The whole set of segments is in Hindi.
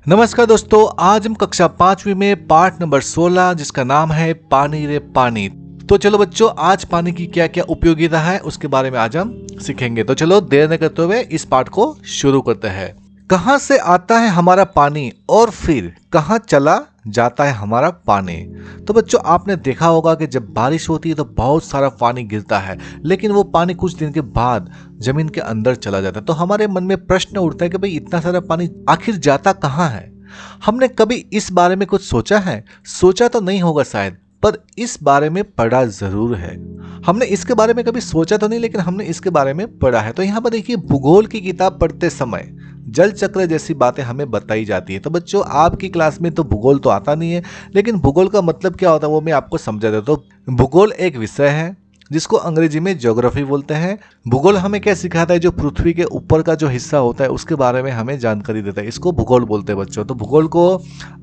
नमस्कार दोस्तों, आज हम कक्षा 5वीं में पाठ नंबर 16 जिसका नाम है पानी रे पानी। तो चलो बच्चों, आज पानी की क्या क्या उपयोगिता है उसके बारे में आज हम सीखेंगे। तो चलो देर न करते हुए इस पाठ को शुरू करते हैं। कहाँ से आता है हमारा पानी और फिर कहाँ चला जाता है हमारा पानी। तो बच्चों, आपने देखा होगा कि जब बारिश होती है तो बहुत सारा पानी गिरता है, लेकिन वो पानी कुछ दिन के बाद जमीन के अंदर चला जाता है। तो हमारे मन में प्रश्न उठता है कि भाई इतना सारा पानी आखिर जाता कहाँ है। हमने कभी इस बारे में कुछ सोचा है? सोचा तो नहीं होगा शायद, पर इस बारे में पढ़ा जरूर है। हमने इसके बारे में कभी सोचा तो नहीं, लेकिन हमने इसके बारे में पढ़ा है। तो यहाँ पर देखिए, भूगोल की किताब पढ़ते समय जल चक्र जैसी बातें हमें बताई जाती है। तो बच्चों, आपकी क्लास में तो भूगोल तो आता नहीं है, लेकिन भूगोल का मतलब क्या होता है वो मैं आपको समझा देता हूँ। तो भूगोल एक विषय है जिसको अंग्रेजी में ज्योग्राफी बोलते हैं। भूगोल हमें क्या सिखाता है? जो पृथ्वी के ऊपर का जो हिस्सा होता है उसके बारे में हमें जानकारी देता है। इसको भूगोल बोलते हैं बच्चों। तो भूगोल को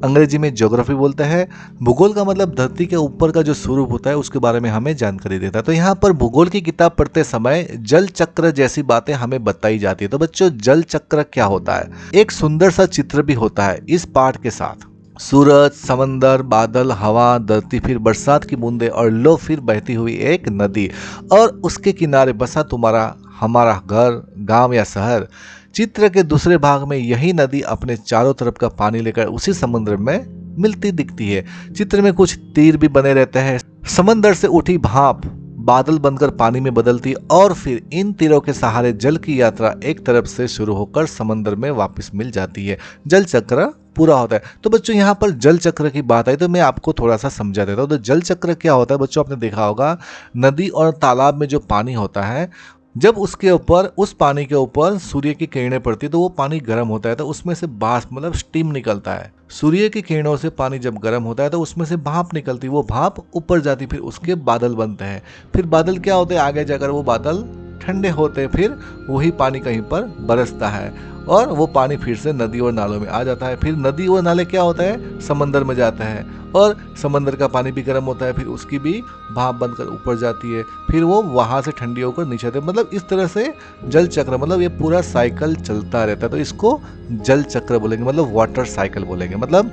अंग्रेजी में ज्योग्राफी बोलते हैं। भूगोल का मतलब धरती के ऊपर का जो स्वरूप होता है उसके बारे में हमें जानकारी देता है। तो यहाँ पर भूगोल की किताब पढ़ते समय जल चक्र जैसी बातें हमें बताई जाती है। तो बच्चों, जल चक्र क्या होता है? एक सुंदर सा चित्र भी होता है इस पाठ के साथ। सूरज, समंदर, बादल, हवा, धरती, फिर बरसात की बूंदें और लो फिर बहती हुई एक नदी और उसके किनारे बसा तुम्हारा हमारा घर, गांव या शहर। चित्र के दूसरे भाग में यही नदी अपने चारों तरफ का पानी लेकर उसी समुद्र में मिलती दिखती है। चित्र में कुछ तीर भी बने रहते हैं। समंदर से उठी भाप बादल बनकर पानी में बदलती और फिर इन तीरों के सहारे जल की यात्रा एक तरफ से शुरू होकर समंदर में वापस मिल जाती है। जल चक्र पूरा होता है। तो बच्चों, यहाँ पर जल चक्र की बात आई तो मैं आपको थोड़ा सा समझा देता हूँ। तो जल चक्र क्या होता है बच्चों? आपने देखा होगा नदी और तालाब में जो पानी होता है, जब उसके ऊपर उस पानी के ऊपर सूर्य की किरणें पड़ती है तो वो पानी गर्म होता है, तो उसमें से बाष्प मतलब स्टीम निकलता है। सूर्य की किरणों से पानी जब गर्म होता है तो उसमें से भाप निकलती है। वो भाप ऊपर जाती, फिर उसके बादल बनते हैं। फिर बादल क्या होते हैं? आगे जाकर वो बादल ठंडे होते हैं, फिर वही पानी कहीं पर बरसता है और वो पानी फिर से नदी और नालों में आ जाता है। फिर नदी और नाले क्या होता है? समंदर में जाता है और समंदर का पानी भी गर्म होता है, फिर उसकी भी भाप बनकर ऊपर जाती है, फिर वो वहां से ठंडी होकर नीचे आती है। मतलब इस तरह से जल चक्र मतलब ये पूरा साइकिल चलता रहता है। तो इसको जल चक्र बोलेंगे, मतलब वाटर साइकिल बोलेंगे। मतलब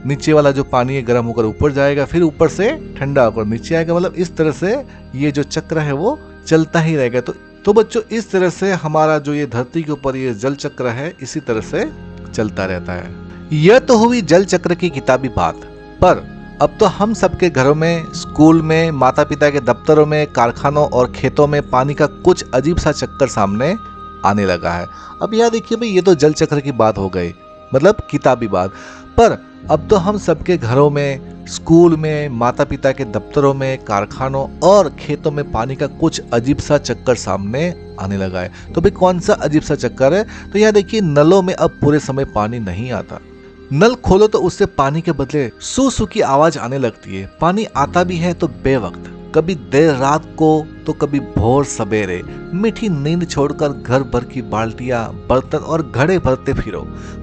नीचे वाला जो पानी है गर्म होकर ऊपर जाएगा, फिर ऊपर से ठंडा होकर नीचे आएगा। मतलब इस तरह से ये जो चक्र है वो चलता ही रहेगा। तो बच्चों, इस तरह से हमारा जो ये धरती के ऊपर ये जल चक्र है इसी तरह से चलता रहता है। यह तो हुई जल चक्र की किताबी बात, पर अब तो हम सबके घरों में, स्कूल में, माता पिता के दफ्तरों में, कारखानों और खेतों में पानी का कुछ अजीब सा चक्कर सामने आने लगा है। अब यह देखिए भाई, ये तो जल चक्र की बात हो गई, मतलब किताबी बात। पर अब तो हम सबके घरों में, स्कूल में, माता पिता के दफ्तरों में, कारखानों और खेतों में पानी का कुछ अजीब सा चक्कर सामने आने लगा है। तो भाई कौन सा अजीब सा चक्कर है? तो यहाँ देखिए, नलों में अब पूरे समय पानी नहीं आता। नल खोलो तो उससे पानी के बदले सू सू की आवाज आने लगती है। पानी आता भी है तो बेवक्त, कभी देर रात को तो कभी भोर सवेरे। मीठी नींद छोड़कर घर भर की बाल्टियां, बर्तन और घड़े भरते फिरो।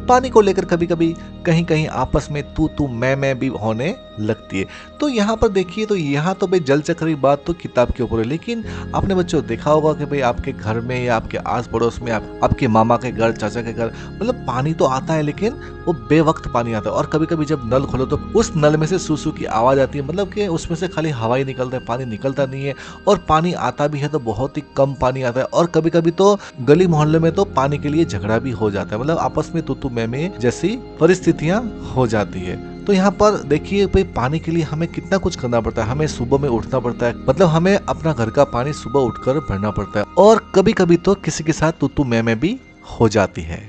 पानी को लेकर कभी कभी कहीं कहीं आपस में तू मैं भी होने लगती है। तो यहाँ पर देखिए, तो यहाँ तो भाई जल चक्र की बात तो किताब के ऊपर है, लेकिन आपने बच्चों देखा होगा कि भाई आपके घर में या आपके आस पड़ोस में, आपके मामा के घर, चाचा के घर, मतलब पानी तो आता है लेकिन वो बेवक्त पानी आता है। और कभी कभी जब नल खोलो तो उस नल में से सूसू की आवाज आती है, मतलब कि उसमें से खाली हवा ही निकलता है, पानी निकलता नहीं है। और पानी आता भी है तो बहुत ही कम पानी आता है। और कभी कभी तो गली मोहल्ले में तो पानी के लिए झगड़ा भी हो जाता है, मतलब आपस में तू मैं जैसी परिस्थितियां हो जाती है। तो यहाँ पर देखिए भाई, पानी के लिए हमें कितना कुछ करना पड़ता है। हमें सुबह में उठना पड़ता है, मतलब हमें अपना घर का पानी सुबह उठकर भरना पड़ता है। और कभी कभी तो किसी के साथ तू मैं भी हो जाती है।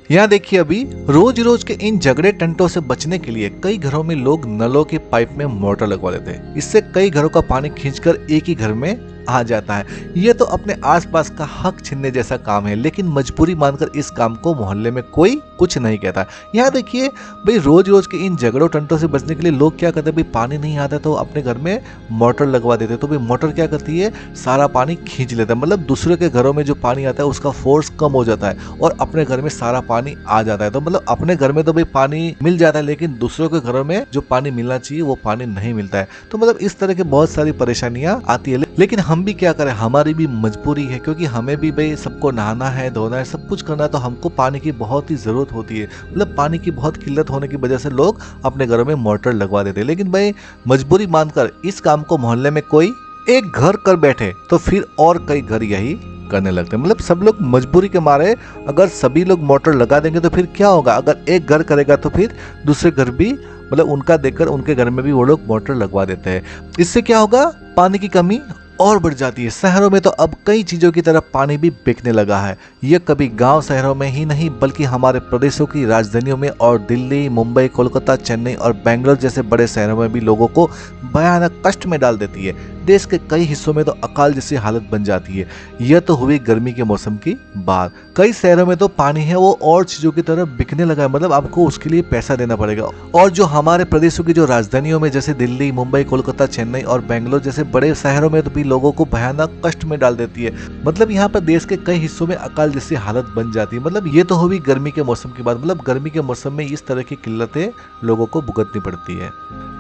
यहाँ देखिए, अभी रोज रोज के इन झगड़े टंटों से बचने के लिए कई घरों में लोग नलों के पाइप में मोटर लगवा लेते हैं। इससे कई घरों का पानी खींचकर एक ही घर में आ जाता है। यह तो अपने आसपास का हक छीनने जैसा काम है, लेकिन मजबूरी मानकर इस काम को मोहल्ले में कोई कुछ नहीं कहता। यहाँ देखिए भाई, रोज रोज के इन झगड़ों टंटों से बचने के लिए लोग क्या करते हैं? भाई पानी नहीं आता तो अपने घर में मोटर लगवा देते। तो भाई मोटर क्या करती है? सारा पानी खींच लेता है, मतलब दूसरे के घरों में जो पानी आता है उसका फोर्स कम हो जाता है और अपने घर में सारा पानी आ जाता है। तो मतलब अपने घर में तो भाई पानी मिल जाता है, लेकिन दूसरों के घरों में जो पानी मिलना चाहिए वो पानी नहीं मिलता है। तो मतलब इस तरह की बहुत सारी परेशानियां आती है। लेकिन हम भी क्या करें, हमारी भी मजबूरी है, क्योंकि हमें भी भाई सबको नहाना है, धोना है, सब कुछ करना है, तो हमको पानी की बहुत ही ज़रूरत होती है। मतलब पानी की बहुत किल्लत होने की वजह से लोग अपने घरों में मोटर लगवा देते हैं। लेकिन भाई मजबूरी मानकर इस काम को मोहल्ले में कोई एक घर कर बैठे तो फिर और कई घर यही करने लगते हैं। मतलब सब लोग मजबूरी के मारे अगर सभी लोग मोटर लगा देंगे तो फिर क्या होगा, अगर एक घर करेगा तो फिर दूसरे घर भी मतलब उनका देखकर उनके घर में भी वो लोग मोटर लगवा देते हैं। इससे क्या होगा, पानी की कमी और बढ़ जाती है। शहरों में तो अब कई चीज़ों की तरफ पानी भी बिकने लगा है। यह कभी गांव शहरों में ही नहीं बल्कि हमारे प्रदेशों की राजधानियों में और दिल्ली, मुंबई, कोलकाता, चेन्नई और बेंगलोर जैसे बड़े शहरों में भी लोगों को भयानक कष्ट में डाल देती है। देश के कई हिस्सों में तो अकाल जैसी हालत बन जाती है। यह तो हुई गर्मी के मौसम की बात। कई शहरों में तो पानी है वो और चीज़ों की तरफ बिकने लगा है, मतलब आपको उसके लिए पैसा देना पड़ेगा। और जो हमारे प्रदेशों की जो राजधानियों में जैसे दिल्ली, मुंबई, कोलकाता, चेन्नई और बेंगलोर जैसे बड़े शहरों में तो भी लोगों को भयानक कष्ट में डाल देती है। मतलब यहाँ पर देश के कई हिस्सों में अकाल जैसी हालत बन जाती है। मतलब ये तो हुई गर्मी के मौसम की बात। मतलब गर्मी के मौसम में इस तरह की किल्लतें लोगों को भुगतनी पड़ती है।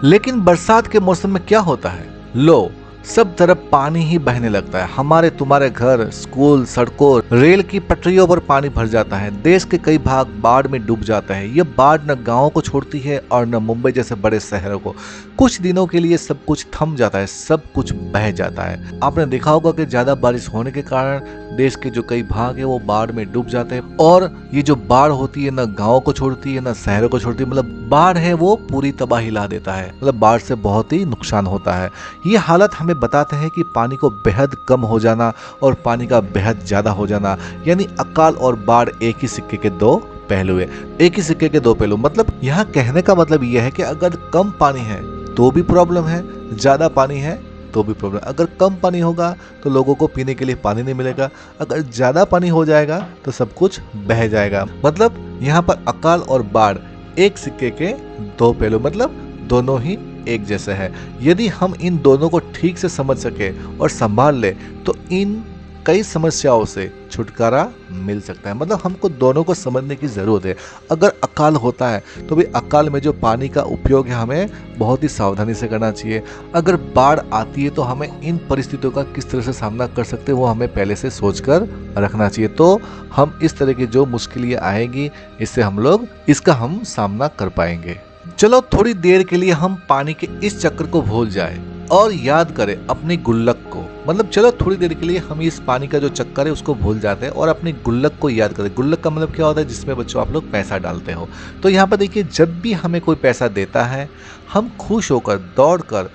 लेकिन बरसात के मौसम में क्या होता है, लो सब तरफ पानी ही बहने लगता है। हमारे तुम्हारे घर, स्कूल, सड़कों, रेल की पटरियों पर पानी भर जाता है। देश के कई भाग बाढ़ में डूब जाता है। यह बाढ़ न गांवों को छोड़ती है और न मुंबई जैसे बड़े शहरों को। कुछ दिनों के लिए सब कुछ थम जाता है, सब कुछ बह जाता है। आपने देखा होगा कि ज्यादा बारिश होने के कारण देश के जो कई भाग है वो बाढ़ में डूब जाते हैं। और ये जो बाढ़ होती है न गाँव को छोड़ती है न शहरों को छोड़ती है। मतलब बाढ़ है वो पूरी तबाही ला देता है। मतलब बाढ़ से बहुत ही नुकसान होता है। ये हालत हमें बताते हैं कि पानी को बेहद कम हो जाना और पानी का बेहद ज्यादा हो जाना, यानी अकाल और बाढ़ एक ही सिक्के के दो पहलू है। एक ही सिक्के के दो पहलू, मतलब यहाँ कहने का मतलब यह है कि अगर कम पानी है तो भी प्रॉब्लम है, ज्यादा पानी है तो भी प्रॉब्लम। अगर कम पानी होगा तो लोगों को पीने के लिए पानी नहीं मिलेगा, अगर ज्यादा पानी हो जाएगा तो सब कुछ बह जाएगा। मतलब यहाँ पर अकाल और बाढ़ एक सिक्के के दो पहलू, मतलब दोनों ही एक जैसे है। यदि हम इन दोनों को ठीक से समझ सके और संभाल ले तो इन कई समस्याओं से छुटकारा मिल सकता है। मतलब हमको दोनों को समझने की जरूरत है। अगर अकाल होता है तो भी अकाल में जो पानी का उपयोग है हमें बहुत ही सावधानी से करना चाहिए। अगर बाढ़ आती है तो हमें इन परिस्थितियों का किस तरह से सामना कर सकते हैं वो हमें पहले से सोचकर रखना चाहिए। तो हम इस तरह की जो मुश्किलें आएगी इससे हम लोग इसका हम सामना कर पाएंगे। चलो थोड़ी देर के लिए हम पानी के इस चक्र को भूल जाए और याद करें अपनी गुल्लक को। मतलब चलो थोड़ी देर के लिए हम इस पानी का जो चक्कर है उसको भूल जाते हैं और अपनी गुल्लक को याद करें। गुल्लक का मतलब क्या होता है, जिसमें बच्चों आप लोग पैसा डालते हो। तो यहाँ पर देखिए, जब भी हमें कोई पैसा देता है हम खुश होकर दौड़ कर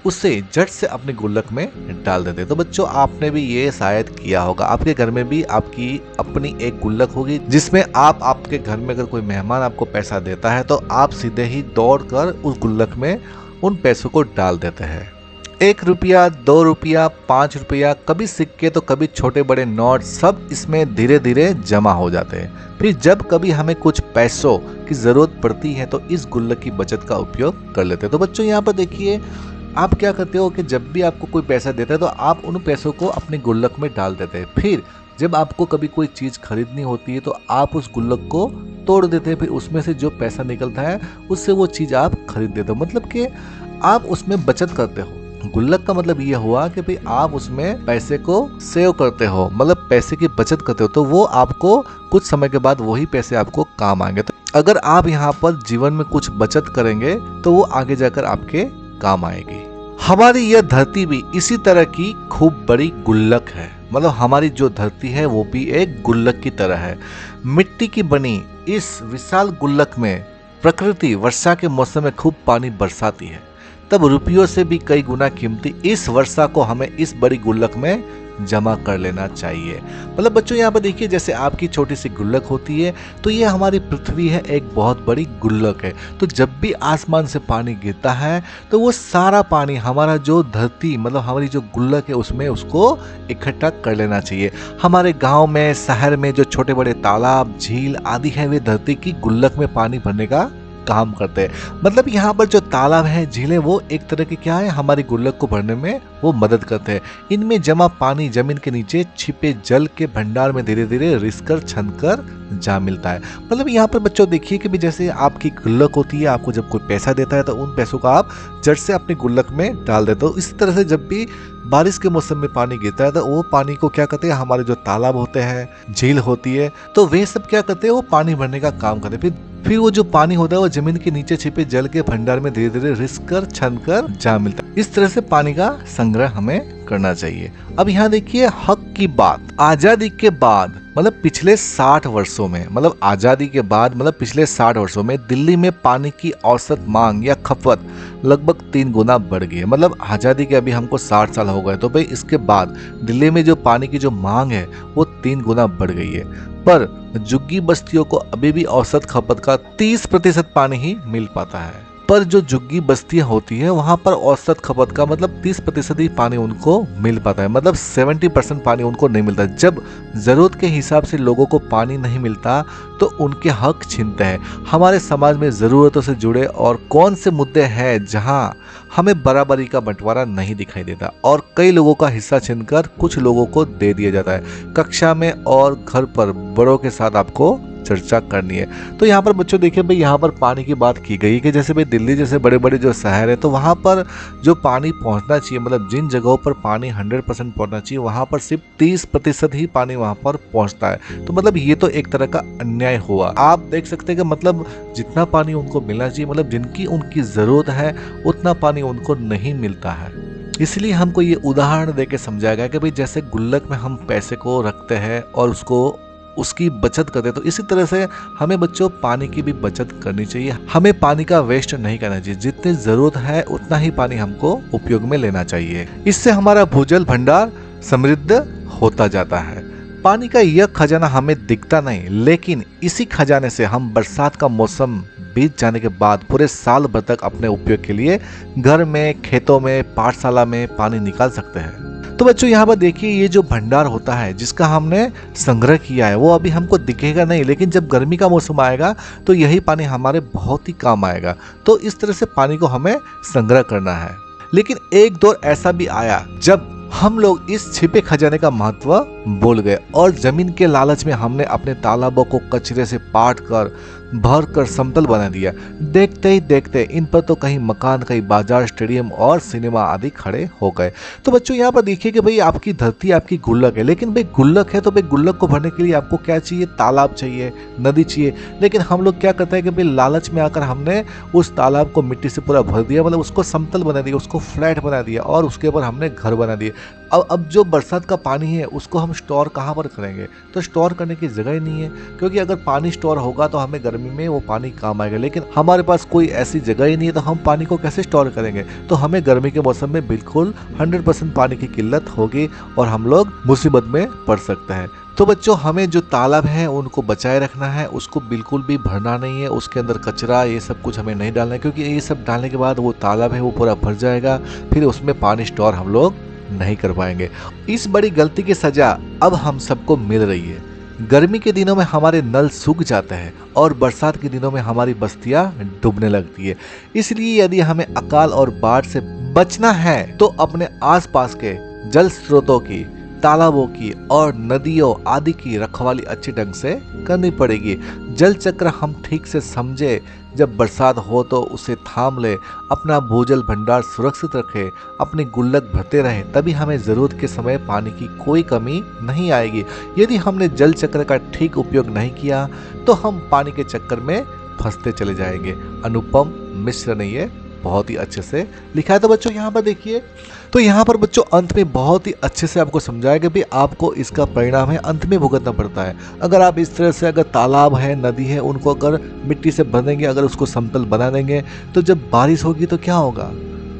उसे झट से अपनी गुल्लक में डाल देते हैं। तो बच्चों आपने भी ये शायद किया होगा। आपके घर में भी आपकी अपनी एक गुल्लक होगी जिसमें आप आपके घर में अगर कोई मेहमान आपको पैसा देता है तो आप सीधे ही दौड़कर उस गुल्लक में उन पैसों को डाल देते हैं। 1 रुपया, 2 रुपया, 5 रुपया, कभी सिक्के तो कभी छोटे बड़े नोट, सब इसमें धीरे धीरे जमा हो जाते हैं। फिर जब कभी हमें कुछ पैसों की जरूरत पड़ती है तो इस गुल्लक की बचत का उपयोग कर लेते हैं। तो बच्चों यहाँ पर देखिए, आप क्या करते हो कि जब भी आपको कोई पैसा देता है तो आप उन पैसों को अपनी गुल्लक में डाल देते हैं। फिर जब आपको कभी कोई चीज़ खरीदनी होती है तो आप उस गुल्लक को तोड़ देते हैं। फिर उसमें से जो पैसा निकलता है उससे वो चीज़ आप खरीद देते हो। मतलब कि आप उसमें बचत करते हो। गुल्लक का मतलब ये हुआ कि भाई आप उसमें पैसे को सेव करते हो, मतलब पैसे की बचत करते हो। तो वो आपको कुछ समय के बाद वही पैसे आपको काम आएंगे। तो अगर आप यहाँ पर जीवन में कुछ बचत करेंगे तो वो आगे जाकर आपके काम आएगी। हमारी यह धरती भी इसी तरह की खूब बड़ी गुल्लक है। मतलब हमारी जो धरती है वो भी एक गुल्लक की तरह है। मिट्टी की बनी इस विशाल गुल्लक में प्रकृति वर्षा के मौसम में खूब पानी बरसाती है। तब रुपयों से भी कई गुना कीमती इस वर्षा को हमें इस बड़ी गुल्लक में जमा कर लेना चाहिए। मतलब बच्चों यहाँ पर देखिए, जैसे आपकी छोटी सी गुल्लक होती है तो ये हमारी पृथ्वी है, एक बहुत बड़ी गुल्लक है। तो जब भी आसमान से पानी गिरता है तो वो सारा पानी हमारा जो धरती मतलब हमारी जो गुल्लक है उसमें उसको इकट्ठा कर लेना चाहिए। हमारे गांव में, शहर में जो छोटे बड़े तालाब, झील आदि है वे धरती की गुल्लक में पानी भरने का काम करते हैं। मतलब यहाँ पर जो तालाब है, झीलें, वो एक तरह के क्या है, हमारी गुल्लक को भरने में वो मदद करते हैं। इनमें जमा पानी जमीन के नीचे छिपे जल के भंडार में धीरे धीरे रिसकर छनकर जा मिलता है। मतलब यहाँ पर बच्चों देखिए कि भी जैसे आपकी गुल्लक होती है, आपको जब कोई पैसा देता है तो उन पैसों का आप जड़ से अपनी गुल्लक में डाल देते हो। इसी तरह से जब भी बारिश के मौसम में पानी गिरता है तो वो पानी को क्या करते हैं, हमारे जो तालाब होते हैं, झील होती है, तो वे सब क्या करते हैं, वो पानी भरने का काम करते हैं। फिर वो जो पानी होता है वो जमीन के नीचे छिपे जल के भंडार में धीरे धीरे रिस कर छन कर जा मिलता है। इस तरह से पानी का संग्रह हमें करना चाहिए। अब यहाँ देखिए हक की बात। आजादी के बाद मतलब पिछले 60 वर्षों में, मतलब आजादी के बाद मतलब पिछले 60 वर्षों में दिल्ली में पानी की औसत मांग या खपत लगभग 3 गुना बढ़ गई है। मतलब आजादी के अभी हमको 60 साल हो गए, तो भाई इसके बाद दिल्ली में जो पानी की जो मांग है वो 3 गुना बढ़ गई है। पर झुग्गी बस्तियों को अभी भी औसत खपत का 30% पानी ही मिल पाता है। पर जो झुग्गी बस्तियां होती है वहां पर औसत खपत का मतलब 30% ही पानी उनको मिल पाता है। मतलब 70% पानी उनको नहीं मिलता। जब जरूरत के हिसाब से लोगों को पानी नहीं मिलता तो उनके हक छीनते हैं। हमारे समाज में जरूरतों से जुड़े और कौन से मुद्दे हैं जहां हमें बराबरी का बंटवारा नहीं दिखाई देता और कई लोगों का हिस्सा छीनकर कुछ लोगों को दे दिया जाता है। कक्षा में और घर पर बड़ों के साथ आपको चर्चा करनी है। तो यहाँ पर बच्चों देखिए भाई, यहाँ पर पानी की बात की गई कि जैसे भाई दिल्ली जैसे बड़े बड़े जो शहर है तो वहाँ पर जो पानी पहुँचना चाहिए, मतलब जिन जगहों पर पानी 100% पहुँचना चाहिए वहाँ पर सिर्फ 30% ही पानी वहाँ पर पहुँचता है। तो मतलब ये तो एक तरह का अन्याय हुआ। आप देख सकते हैं कि मतलब जितना पानी उनको मिलना चाहिए, मतलब जिनकी उनकी ज़रूरत है उतना पानी उनको नहीं मिलता है। इसलिए हमको ये उदाहरण देके समझाया गया कि भाई जैसे गुल्लक में हम पैसे को रखते हैं और उसकी बचत करते हैं, तो इसी तरह से हमें बच्चों पानी की भी बचत करनी चाहिए। हमें पानी का वेस्ट नहीं करना चाहिए। जितनी जरूरत है उतना ही पानी हमको उपयोग में लेना चाहिए। इससे हमारा भूजल भंडार समृद्ध होता जाता है। पानी का यह खजाना हमें दिखता नहीं, लेकिन इसी खजाने से हम बरसात का मौसम बीत जाने के बाद पूरे साल भर तक अपने उपयोग के लिए घर में, खेतों में, पाठशाला में पानी निकाल सकते हैं। तो बच्चों यहाँ पर देखिए ये जो भंडार होता है जिसका हमने संग्रह किया है वो अभी हमको दिखेगा नहीं, लेकिन जब गर्मी का मौसम आएगा तो यही पानी हमारे बहुत ही काम आएगा। तो इस तरह से पानी को हमें संग्रह करना है। लेकिन एक दौर ऐसा भी आया जब हम लोग इस छिपे खजाने का महत्व भूल गए और जमीन के लालच में हमने अपने तालाबों को कचरे से पाट कर भर कर समतल बना दिया। देखते ही देखते इन पर तो कहीं मकान, कहीं बाजार, स्टेडियम और सिनेमा आदि खड़े हो गए। तो बच्चों यहाँ पर देखिए कि भाई आपकी धरती आपकी गुल्लक है, लेकिन भाई गुल्लक है तो भाई गुल्लक को भरने के लिए आपको क्या चाहिए, तालाब चाहिए, नदी चाहिए। लेकिन हम लोग क्या करते हैं कि भाई लालच में आकर हमने उस तालाब को मिट्टी से पूरा भर दिया, मतलब उसको समतल बना दिया, उसको फ्लैट बना दिया और उसके ऊपर हमने घर बना दिए। अब जो बरसात का पानी है उसको हम स्टोर कहाँ पर करेंगे? तो स्टोर करने की जगह ही नहीं है, क्योंकि अगर पानी स्टोर होगा तो हमें गर्मी में वो पानी काम आएगा। लेकिन हमारे पास कोई ऐसी जगह ही नहीं है तो हम पानी को कैसे स्टोर करेंगे? तो हमें गर्मी के मौसम में बिल्कुल 100% पानी की किल्लत होगी और हम लोग मुसीबत में पड़ सकते हैं। तो बच्चों हमें जो तालाब है उनको बचाए रखना है, उसको बिल्कुल भी भरना नहीं है, उसके अंदर कचरा ये सब कुछ हमें नहीं डालना है, क्योंकि ये सब डालने के बाद वो तालाब है वो पूरा भर जाएगा, फिर उसमें पानी स्टोर हम लोग नहीं कर पाएंगे। इस बड़ी गलती की सजा अब हम सबको मिल रही है। गर्मी के दिनों में हमारे नल सूख जाते हैं और बरसात के दिनों में हमारी बस्तियां डूबने लगती है। इसलिए यदि हमें अकाल और बाढ़ से बचना है तो अपने आसपास के जल स्रोतों की, तालाबों की और नदियों आदि की रखवाली अच्छी ढंग से करनी पड़ेगी। जल चक्र हम ठीक से समझे, जब बरसात हो तो उसे थाम ले, अपना भूजल भंडार सुरक्षित रखे, अपनी गुल्लक भरते रहे, तभी हमें जरूरत के समय पानी की कोई कमी नहीं आएगी। यदि हमने जल चक्र का ठीक उपयोग नहीं किया तो हम पानी के चक्कर में फंसते चले जाएंगे। अनुपम मिश्र ने ये बहुत ही अच्छे से लिखा है। तो बच्चों यहाँ पर देखिए, तो यहाँ पर बच्चों अंत में बहुत ही अच्छे से आपको समझाया कि भी आपको इसका परिणाम है अंत में भुगतना पड़ता है। अगर आप इस तरह से अगर तालाब है, नदी है, उनको अगर मिट्टी से भर देंगे, अगर उसको समतल बना देंगे, तो जब बारिश होगी तो क्या होगा?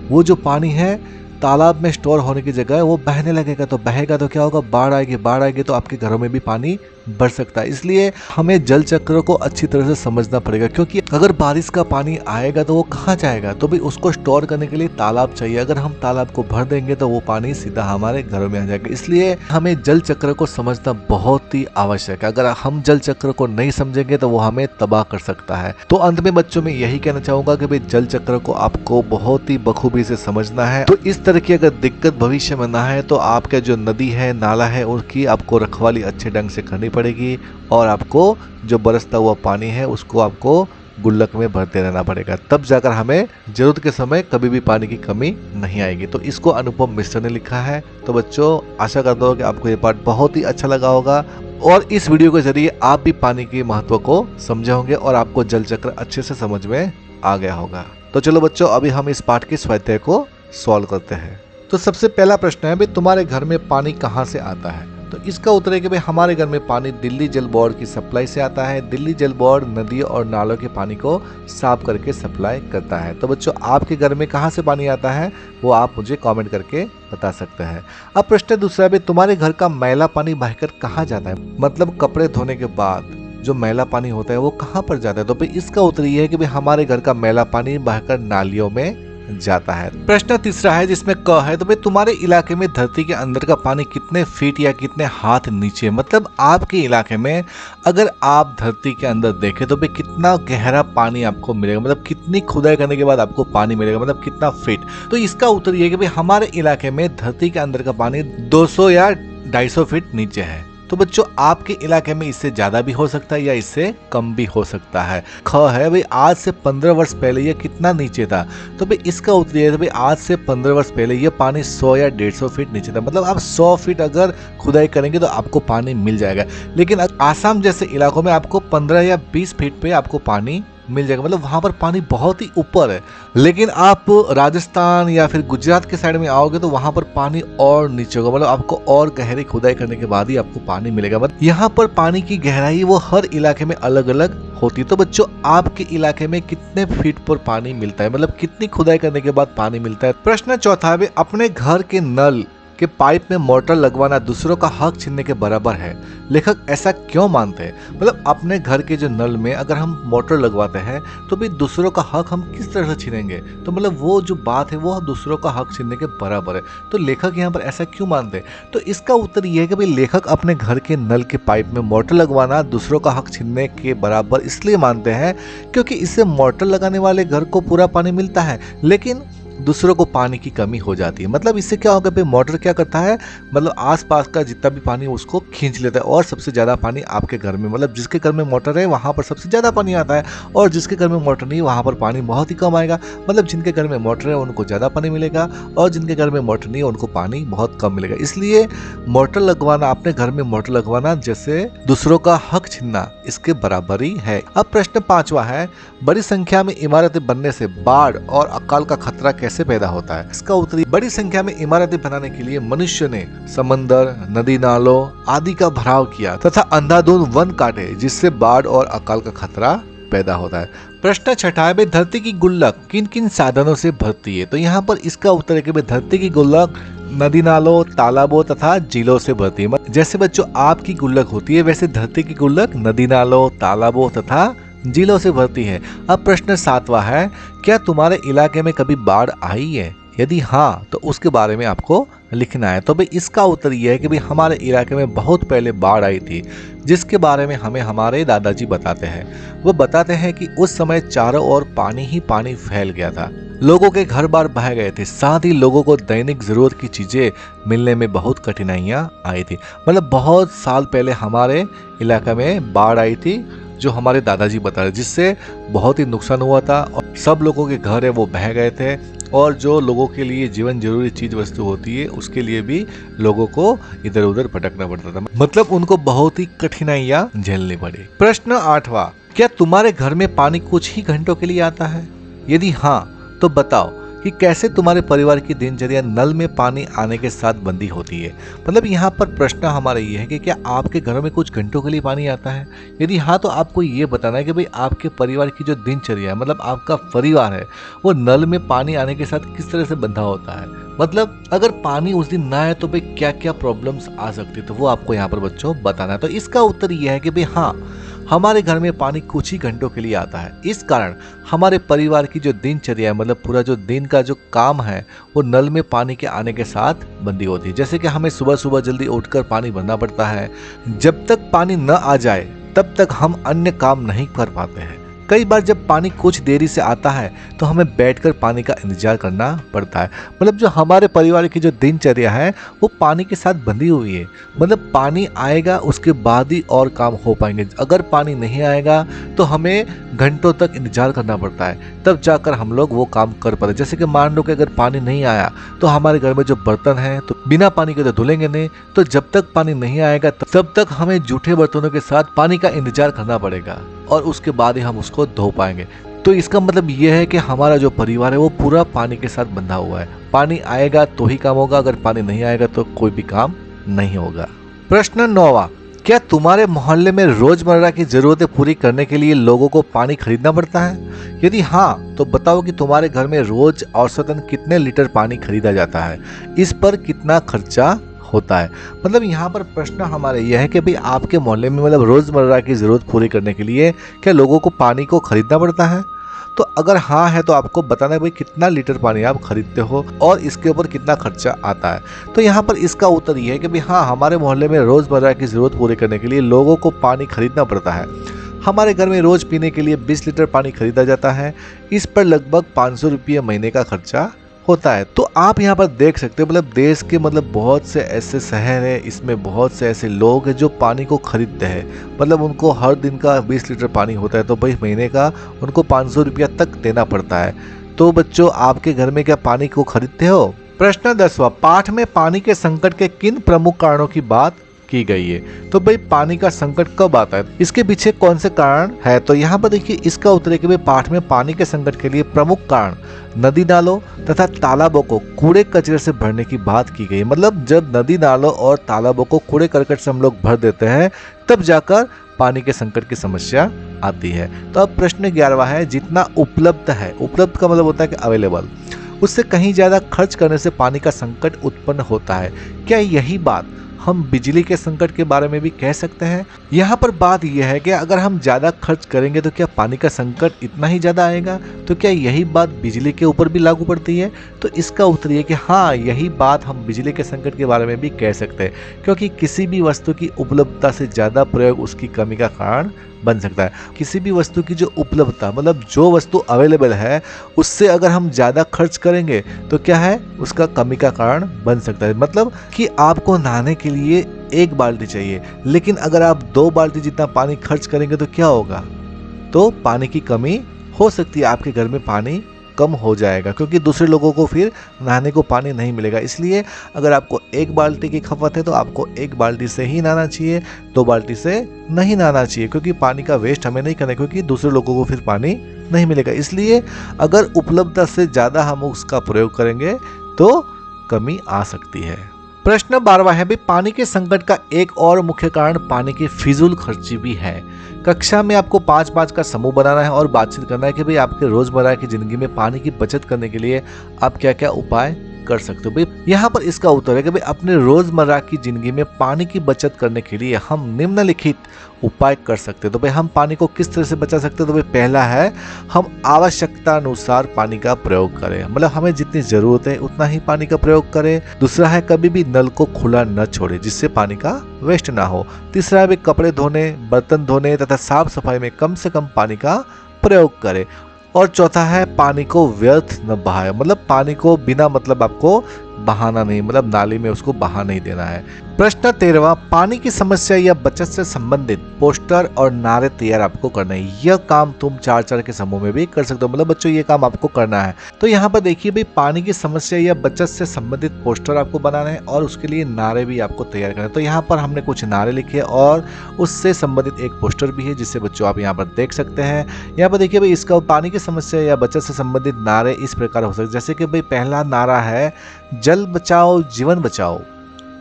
वो जो पानी है तालाब में स्टोर होने की जगह वो बहने लगेगा, तो बहेगा तो क्या होगा, बाढ़ आएगी, बाढ़ आएगी तो आपके घरों में भी पानी बढ़ सकता है। इसलिए हमें जल चक्र को अच्छी तरह से समझना पड़ेगा, क्योंकि अगर बारिश का पानी आएगा तो वो कहाँ जाएगा, तो भी उसको स्टोर करने के लिए तालाब चाहिए। अगर हम तालाब को भर देंगे तो वो पानी सीधा हमारे घरों में आ जाएगा। इसलिए हमें जल चक्र को समझना बहुत ही आवश्यक है। अगर हम जल चक्र को नहीं समझेंगे तो वो हमें तबाह कर सकता है। तो अंत में बच्चों में यही कहना चाहूंगा कि भाई जल चक्र को आपको बहुत ही बखूबी से समझना है। तो इस तरह की अगर दिक्कत भविष्य में ना है तो आपका जो नदी है, नाला है, उनकी आपको रखवाली अच्छे ढंग से करनी पड़ेगी और आपको जो बरसता हुआ पानी है उसको आपको गुल्लक में भरते रहना पड़ेगा। तब जाकर हमें जरूरत के समय कभी भी पानी की कमी नहीं आएगी। तो इसको अनुपम मिश्र ने लिखा है। तो बच्चों, आशा करता हूँ कि आपको ये पाठ बहुत ही अच्छा लगा होगा और इस वीडियो के जरिए आप भी पानी के महत्व को समझे होंगे और आपको जल चक्र अच्छे से समझ में आ गया होगा। तो चलो बच्चों, अभी हम इस पाठ के स्वाध्याय को सॉल्व करते हैं। तो सबसे पहला प्रश्न है, भाई तुम्हारे घर में पानी कहाँ से आता है? तो इसका उत्तर है कि भाई हमारे घर में पानी दिल्ली जल बोर्ड की सप्लाई से आता है। दिल्ली जल बोर्ड नदियों और नालों के पानी को साफ करके सप्लाई करता है। तो बच्चों, आपके घर में कहाँ से पानी आता है वो आप मुझे कमेंट करके बता सकते हैं। अब प्रश्न दूसरा, भाई तुम्हारे घर का मैला पानी बहकर कहाँ जाता है? मतलब कपड़े धोने के बाद जो मैला पानी होता है वो कहाँ पर जाता है? तो भाई इसका उत्तर ये है कि भाई हमारे घर का मैला पानी बहकर नालियों में जाता है। प्रश्न तीसरा है जिसमें क है, तो भाई तुम्हारे इलाके में धरती के अंदर का पानी कितने फीट या कितने हाथ नीचे, मतलब आपके इलाके में अगर आप धरती के अंदर देखें तो भाई कितना गहरा पानी आपको मिलेगा, मतलब कितनी खुदाई करने के बाद आपको पानी मिलेगा, मतलब कितना फीट। तो इसका उत्तर ये है कि भाई हमारे इलाके में धरती के अंदर का पानी 200 या 250 फीट नीचे है। तो बच्चों, आपके इलाके में इससे ज्यादा भी हो सकता है या इससे कम भी हो सकता है। ख है, भाई आज से 15 वर्ष पहले ये कितना नीचे था? तो भाई इसका उत्तर है, भाई आज से 15 वर्ष पहले ये पानी 100 या 150 फीट नीचे था। मतलब आप 100 फीट अगर खुदाई करेंगे तो आपको पानी मिल जाएगा। लेकिन आसाम जैसे इलाकों में आपको 15 या 20 फीट पे आपको पानी मिल जाएगा, मतलब वहां पर पानी बहुत ही ऊपर है। लेकिन आप राजस्थान या फिर गुजरात के साइड में आओगे तो वहां पर पानी और नीचे होगा, मतलब आपको और गहरी खुदाई करने के बाद ही आपको पानी मिलेगा। मतलब यहाँ पर पानी की गहराई वो हर इलाके में अलग अलग होती है। तो बच्चों, आपके इलाके में कितने फीट पर पानी मिलता है, मतलब कितनी खुदाई करने के बाद पानी मिलता है? प्रश्न चौथा है, अपने घर के नल कि पाइप में मोटर लगवाना दूसरों का हक छीनने के बराबर है। लेखक ऐसा क्यों मानते हैं? मतलब अपने घर के जो नल में अगर हम मोटर लगवाते हैं तो भी दूसरों का हक हम किस तरह से छीनेंगे? तो मतलब वो जो बात है वो दूसरों का हक छीनने के बराबर है। तो लेखक यहाँ पर ऐसा क्यों मानते हैं? तो इसका उत्तर ये है कि भाई लेखक अपने घर के नल के पाइप में मोटर लगवाना दूसरों का हक छीनने के बराबर इसलिए मानते हैं क्योंकि इससे मोटर लगाने वाले घर को पूरा पानी मिलता है, लेकिन दूसरों को पानी की कमी हो जाती है। मतलब इससे क्या होगा, भाई मोटर क्या करता है, मतलब आसपास का जितना भी पानी उसको खींच लेता है और सबसे ज्यादा पानी आपके घर में, मतलब जिसके घर में मोटर है वहां पर सबसे ज्यादा पानी आता है और जिसके घर में मोटर नहीं वहां पर पानी बहुत ही कम आएगा। मतलब जिनके घर में मोटर है उनको ज्यादा पानी मिलेगा और जिनके घर में मोटर नहीं है उनको पानी बहुत कम मिलेगा। इसलिए मोटर लगवाना, अपने घर में मोटर लगवाना जैसे दूसरों का हक छीनना इसके बराबर ही है। अब प्रश्न पांचवा है, बड़ी संख्या में इमारतें बनने से बाढ़ और अकाल का खतरा कैसे पैदा होता है? इसका उत्तर, बड़ी संख्या में इमारतें बनाने के लिए मनुष्य ने समंदर, नदी नालों आदि का भराव किया तथा अंधाधुंध वन काटे, जिससे बाढ़ और अकाल का खतरा पैदा होता है। प्रश्न छठा है, धरती की गुल्लक किन किन साधनों से भरती है? तो यहाँ पर इसका उत्तर है कि धरती की गुल्लक नदी नालों, तालाबों तथा झीलों से भरती है। जैसे बच्चों आपकी गुल्लक होती है वैसे धरती की गुल्लक नदी नालों, तालाबों तथा झीलों से भरती है। अब प्रश्न सातवां है, क्या तुम्हारे इलाके में कभी बाढ़ आई है? यदि हाँ तो उसके बारे में आपको लिखना है। तो भाई इसका उत्तर यह है कि भाई हमारे इलाके में बहुत पहले बाढ़ आई थी, जिसके बारे में हमें हमारे दादाजी बताते हैं। वो बताते हैं कि उस समय चारों ओर पानी ही पानी फैल गया था, लोगों के घर बार बह गए थे, साथ ही लोगों को दैनिक जरूरत की चीजें मिलने में बहुत कठिनाइयां आई थी। मतलब बहुत साल पहले हमारे इलाके में बाढ़ आई थी जो हमारे दादाजी बता रहे, जिससे बहुत ही नुकसान हुआ था और सब लोगों के घर है वो बह गए थे और जो लोगों के लिए जीवन जरूरी चीज वस्तु होती है उसके लिए भी लोगों को इधर उधर भटकना पड़ता था। मतलब उनको बहुत ही कठिनाइयां झेलनी पड़ी। प्रश्न आठवां, क्या तुम्हारे घर में पानी कुछ ही घंटों के लिए आता है? यदि हाँ तो बताओ कि कैसे तुम्हारे परिवार की दिनचर्या नल में पानी आने के साथ बंदी होती है। मतलब यहाँ पर प्रश्न हमारा ये है कि क्या आपके घरों में कुछ घंटों के लिए पानी आता है? यदि हाँ तो आपको ये बताना है कि भाई आपके परिवार की जो दिनचर्या है, मतलब आपका परिवार है वो नल में पानी आने के साथ किस तरह से बंधा होता है। मतलब अगर पानी उस दिन ना आए तो भाई क्या क्या प्रॉब्लम्स आ सकती है, तो वो आपको यहाँ पर बच्चों बताना है। तो इसका उत्तर ये है कि भाई हाँ, हमारे घर में पानी कुछ ही घंटों के लिए आता है। इस कारण हमारे परिवार की जो दिनचर्या है, मतलब पूरा जो दिन का जो काम है, वो नल में पानी के आने के साथ बंदी होती है। जैसे कि हमें सुबह सुबह जल्दी उठकर पानी भरना पड़ता है। जब तक पानी न आ जाए तब तक हम अन्य काम नहीं कर पाते हैं। कई बार जब पानी कुछ देरी से आता है तो हमें बैठकर पानी का इंतजार करना पड़ता है। मतलब जो हमारे परिवार की जो दिनचर्या है वो पानी के साथ बंधी हुई है। मतलब पानी आएगा उसके बाद ही और काम हो पाएंगे। अगर पानी नहीं आएगा तो हमें घंटों तक इंतजार करना पड़ता है, तब जाकर हम लोग वो काम कर पाते। जैसे कि मान लो कि अगर पानी नहीं आया तो हमारे घर में जो बर्तन हैं तो बिना पानी के तो धुलेंगे नहीं। तो जब तक पानी नहीं आएगा तब तक हमें जूठे बर्तनों के साथ पानी का इंतजार करना पड़ेगा और उसके बाद ही हम उसको धो पाएंगे। तो इसका मतलब ये है कि हमारा जो परिवार है वो पूरा पानी के साथ बंधा हुआ है। पानी आएगा तो ही काम होगा, अगर पानी नहीं आएगा तो कोई भी काम नहीं होगा। प्रश्न 9वां, क्या तुम्हारे मोहल्ले में रोजमर्रा की जरूरतें पूरी करने के लिए लोगों को पानी खरीदना पड़ता है? यदि हाँ तो बताओ कि तुम्हारे घर में रोज औसतन कितने लीटर पानी खरीदा जाता है, इस पर कितना खर्चा होता है। मतलब यहाँ पर प्रश्न हमारे यह है कि भाई आपके मोहल्ले में मतलब रोजमर्रा की जरूरत पूरी करने के लिए क्या लोगों को पानी को खरीदना पड़ता है? तो अगर हाँ है तो आपको बताना है भाई कितना लीटर पानी आप खरीदते हो और इसके ऊपर कितना खर्चा आता है। तो यहाँ पर इसका उत्तर ये है कि भाई हाँ, हमारे मोहल्ले में रोजमर्रा की जरूरत पूरी करने के लिए लोगों को पानी खरीदना पड़ता है। हमारे घर में रोज पीने के लिए 20 लीटर पानी खरीदा जाता है। इस पर लगभग 500 रुपये महीने का खर्चा होता है। तो आप यहाँ पर देख सकते हो मतलब देश के मतलब बहुत से ऐसे शहर हैं, इसमें बहुत से ऐसे लोग हैं जो पानी को खरीदते हैं। मतलब उनको हर दिन का 20 लीटर पानी होता है तो भाई महीने का उनको 500 रुपया तक देना पड़ता है। तो बच्चों, आपके घर में क्या पानी को खरीदते हो? प्रश्न 10वां, पाठ में पानी के संकट के किन प्रमुख कारणों की बात की गई है? तो भाई पानी का संकट कब आता है, इसके पीछे कौन से कारण है? तो यहाँ पर देखिए इसका उत्तर है कि भाई पाठ में पानी के संकट के लिए प्रमुख कारण नदी नालों तथा तालाबों को कूड़े कचरे से भरने की बात की गई। मतलब जब नदी नालों और तालाबों को कूड़े करकट से हम लोग भर देते हैं तब जाकर पानी के संकट की समस्या आती है। तो अब प्रश्न 11वां है, जितना उपलब्ध है, उपलब्ध का मतलब होता है कि अवेलेबल, उससे कहीं ज्यादा खर्च करने से पानी का संकट उत्पन्न होता है। क्या यही बात हम बिजली के संकट के बारे में भी कह सकते हैं? यहाँ पर बात यह है कि अगर हम ज़्यादा खर्च करेंगे तो क्या पानी का संकट इतना ही ज़्यादा आएगा? तो क्या यही बात बिजली के ऊपर भी लागू पड़ती है? तो इसका उत्तर ये कि हाँ, यही बात हम बिजली के संकट के बारे में भी कह सकते हैं, क्योंकि किसी भी वस्तु की उपलब्धता से ज़्यादा प्रयोग उसकी कमी का कारण बन सकता है। किसी भी वस्तु की जो उपलब्धता मतलब जो वस्तु अवेलेबल है उससे अगर हम ज़्यादा खर्च करेंगे तो क्या है, उसका कमी का कारण बन सकता है। मतलब कि आपको नहाने के लिए 1 बाल्टी चाहिए, लेकिन अगर आप 2 बाल्टी जितना पानी खर्च करेंगे तो क्या होगा? तो पानी की कमी हो सकती है, आपके घर में पानी कम हो जाएगा, क्योंकि दूसरे लोगों को फिर नहाने को पानी नहीं मिलेगा। इसलिए अगर आपको 1 बाल्टी की खपत है तो आपको 1 बाल्टी से ही नहाना चाहिए, 2 बाल्टी से नहीं नहाना चाहिए, क्योंकि पानी का वेस्ट हमें नहीं करना, क्योंकि दूसरे लोगों को फिर पानी नहीं मिलेगा। इसलिए अगर उपलब्धता से ज़्यादा हम उसका प्रयोग करेंगे तो कमी आ सकती है। प्रश्न 12वां है, भाई पानी के संकट का एक और मुख्य कारण पानी की फिजूल खर्ची भी है। कक्षा में आपको 5-5 का समूह बनाना है और बातचीत करना है कि भाई आपके रोजमर्रा की जिंदगी में पानी की बचत करने के लिए आप क्या क्या उपाय कर सकते हो। भाई यहाँ पर इसका उत्तर है कि भाई अपने रोजमर्रा की जिंदगी में पानी की बचत करने के लिए हम निम्नलिखित उपाय कर सकते हैं। तो भाई हम पानी को किस तरह से बचा सकते हैं? तो भाई पहला है, हम आवश्यकता अनुसार पानी का प्रयोग करें, मतलब हमें जितनी जरूरत है उतना ही पानी का प्रयोग करें। दूसरा है, कभी भी नल को खुला न छोड़े जिससे पानी का वेस्ट ना हो। तीसरा है, भाई कपड़े धोने, बर्तन धोने तथा साफ सफाई में कम से कम पानी का प्रयोग करें। और चौथा है, पानी को व्यर्थ न बहाए, मतलब पानी को बिना मतलब आपको बहाना नहीं, मतलब नाली में उसको बहा नहीं देना है। प्रश्न 13वां, पानी की समस्या या बचत से संबंधित पोस्टर और नारे तैयार आपको करना है। यह काम तुम 4-4 के समूह में भी कर सकते हो, मतलब बच्चों ये काम आपको करना है। तो यहाँ पर देखिए भाई पानी की समस्या या बचत से संबंधित पोस्टर आपको बनाना है और उसके लिए नारे भी आपको तैयार करना है। तो यहाँ पर हमने कुछ नारे लिखे और उससे संबंधित एक पोस्टर भी है जिससे बच्चों आप यहाँ पर देख सकते हैं। यहाँ पर देखिए भाई इसका पानी की समस्या या बचत से संबंधित नारे इस प्रकार हो सकते, जैसे कि भाई पहला नारा है, जल बचाओ जीवन बचाओ।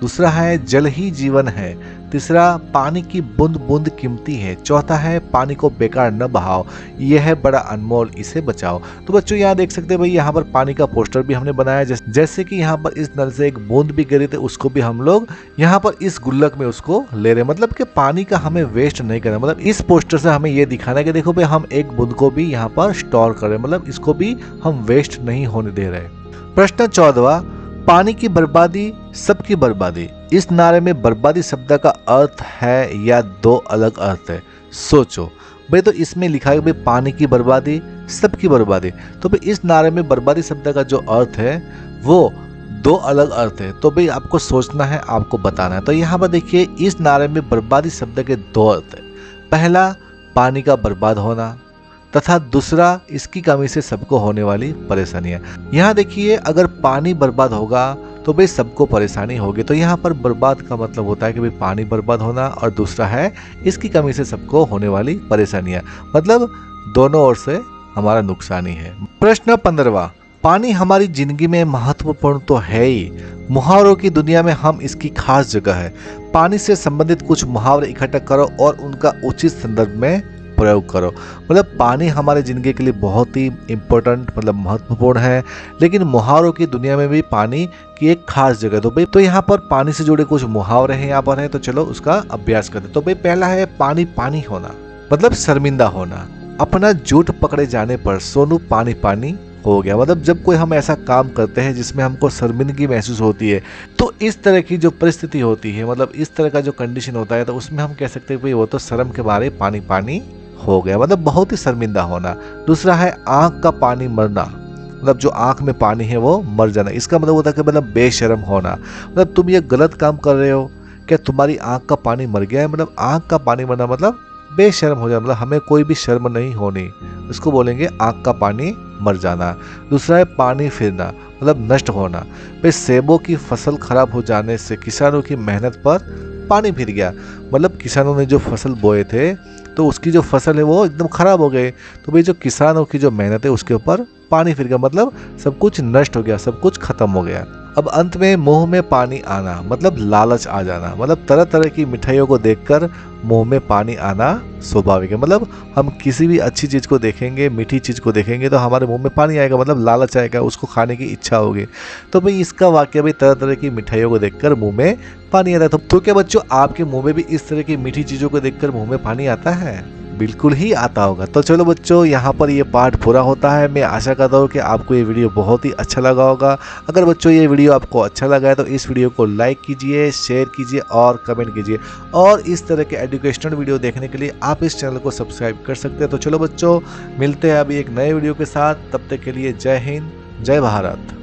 दूसरा है जल ही जीवन है, तीसरा पानी की बूंद बूंद कीमती है, चौथा है पानी को बेकार न बहाओ, यह है बड़ा अनमोल, इसे बचाओ। तो बच्चों यहाँ देख सकते हैं भाई, यहाँ पर पानी का पोस्टर भी हमने बनाया, जैसे कि यहाँ पर इस नल से एक बूंद भी गिरी, तो उसको भी हम लोग यहाँ पर इस गुल्लक में उसको ले रहे हैं, मतलब कि पानी का हमें वेस्ट नहीं करना। मतलब इस पोस्टर से हमें ये दिखाना है कि देखो भाई, हम एक बूंद को भी यहाँ पर स्टोर करें, मतलब इसको भी हम वेस्ट नहीं होने दे रहे। प्रश्न 14, पानी की बर्बादी सबकी बर्बादी, इस नारे में बर्बादी शब्द का अर्थ है या दो अलग अर्थ है? सोचो भाई। तो इसमें लिखा है भाई पानी की बर्बादी सबकी बर्बादी, तो भाई इस नारे में बर्बादी शब्द का जो अर्थ है वो दो अलग अर्थ है। तो भाई आपको सोचना है, आपको बताना है। तो यहाँ पर देखिए, इस नारे में बर्बादी शब्द के दो अर्थ है। पहला पानी का बर्बाद होना, तथा दूसरा इसकी कमी से सबको होने वाली परेशानियां। यहाँ देखिए, अगर पानी बर्बाद होगा तो भाई सबको परेशानी होगी। तो यहाँ पर बर्बाद का मतलब होता है कि भाई पानी बर्बाद होना, और दूसरा है इसकी कमी से सबको होने वाली परेशानियां, मतलब दोनों ओर से हमारा नुकसान ही है। प्रश्न 15, पानी हमारी जिंदगी में महत्वपूर्ण तो है ही, मुहावरों की दुनिया में हम इसकी खास जगह है। पानी से संबंधित कुछ मुहावरे इकट्ठा करो और उनका उचित संदर्भ में प्रयोग करो। मतलब पानी हमारे जिंदगी के लिए बहुत ही इम्पोर्टेंट, मतलब महत्वपूर्ण है, लेकिन मुहावरों की दुनिया में भी पानी की एक खास जगह। तो भाई, तो यहाँ पर पानी से जुड़े कुछ मुहावरे हैं यहाँ पर है, तो चलो उसका अभ्यास करते। तो भाई पहला है पानी पानी होना, मतलब शर्मिंदा होना। अपना झूठ पकड़े जाने पर सोनू पानी पानी हो गया, मतलब जब कोई हम ऐसा काम करते हैं जिसमें हमको शर्मिंदगी महसूस होती है, तो इस तरह की जो परिस्थिति होती है, मतलब इस तरह का जो कंडीशन होता है, तो उसमें हम कह सकते हैं भाई वो तो शर्म के बारे पानी पानी हो गया, मतलब बहुत ही शर्मिंदा होना। दूसरा है आंख का पानी मरना, मतलब जो आंख में पानी है वो मर जाना। इसका मतलब होता है कि मतलब बेशर्म होना, मतलब तुम ये गलत काम कर रहे हो, क्या तुम्हारी आंख का पानी मर गया है? मतलब आंख का पानी मरना मतलब बेशर्म हो जाना, मतलब हमें कोई भी शर्म नहीं होनी, इसको बोलेंगे आंख का पानी मर जाना। दूसरा है पानी फिरना, मतलब नष्ट होना। भाई सेबों की फसल खराब हो जाने से किसानों की मेहनत पर पानी फिर गया, मतलब किसानों ने जो फसल बोए थे तो उसकी जो फसल है वो एकदम खराब हो गई, तो भाई जो किसानों की जो मेहनत है उसके ऊपर पानी फिर गया, मतलब सब कुछ नष्ट हो गया, सब कुछ खत्म हो गया। अब अंत में मुंह में पानी आना, मतलब लालच आ जाना, मतलब तरह तरह की मिठाइयों को देखकर मुंह में पानी आना स्वाभाविक है। मतलब हम किसी भी अच्छी चीज़ को देखेंगे, मीठी चीज़ को देखेंगे तो हमारे मुंह में पानी आएगा, मतलब लालच आएगा, उसको खाने की इच्छा होगी। तो भाई इसका वाक्य भाई तरह तरह की मिठाइयों को देखकर मुंह में पानी आता है। तो क्या बच्चों, आपके मुंह में भी इस तरह की मीठी चीज़ों को देखकर मुंह में पानी आता है? बिल्कुल ही आता होगा। तो चलो बच्चों, यहाँ पर ये पार्ट पूरा होता है। मैं आशा करता हूँ कि आपको ये वीडियो बहुत ही अच्छा लगा होगा। अगर बच्चों ये वीडियो आपको अच्छा लगा है तो इस वीडियो को लाइक कीजिए, शेयर कीजिए और कमेंट कीजिए। और इस तरह के एजुकेशनल वीडियो देखने के लिए आप इस चैनल को सब्सक्राइब कर सकते हैं। तो चलो बच्चों, मिलते हैं अभी एक नए वीडियो के साथ, तब तक के लिए जय हिंद, जय भारत।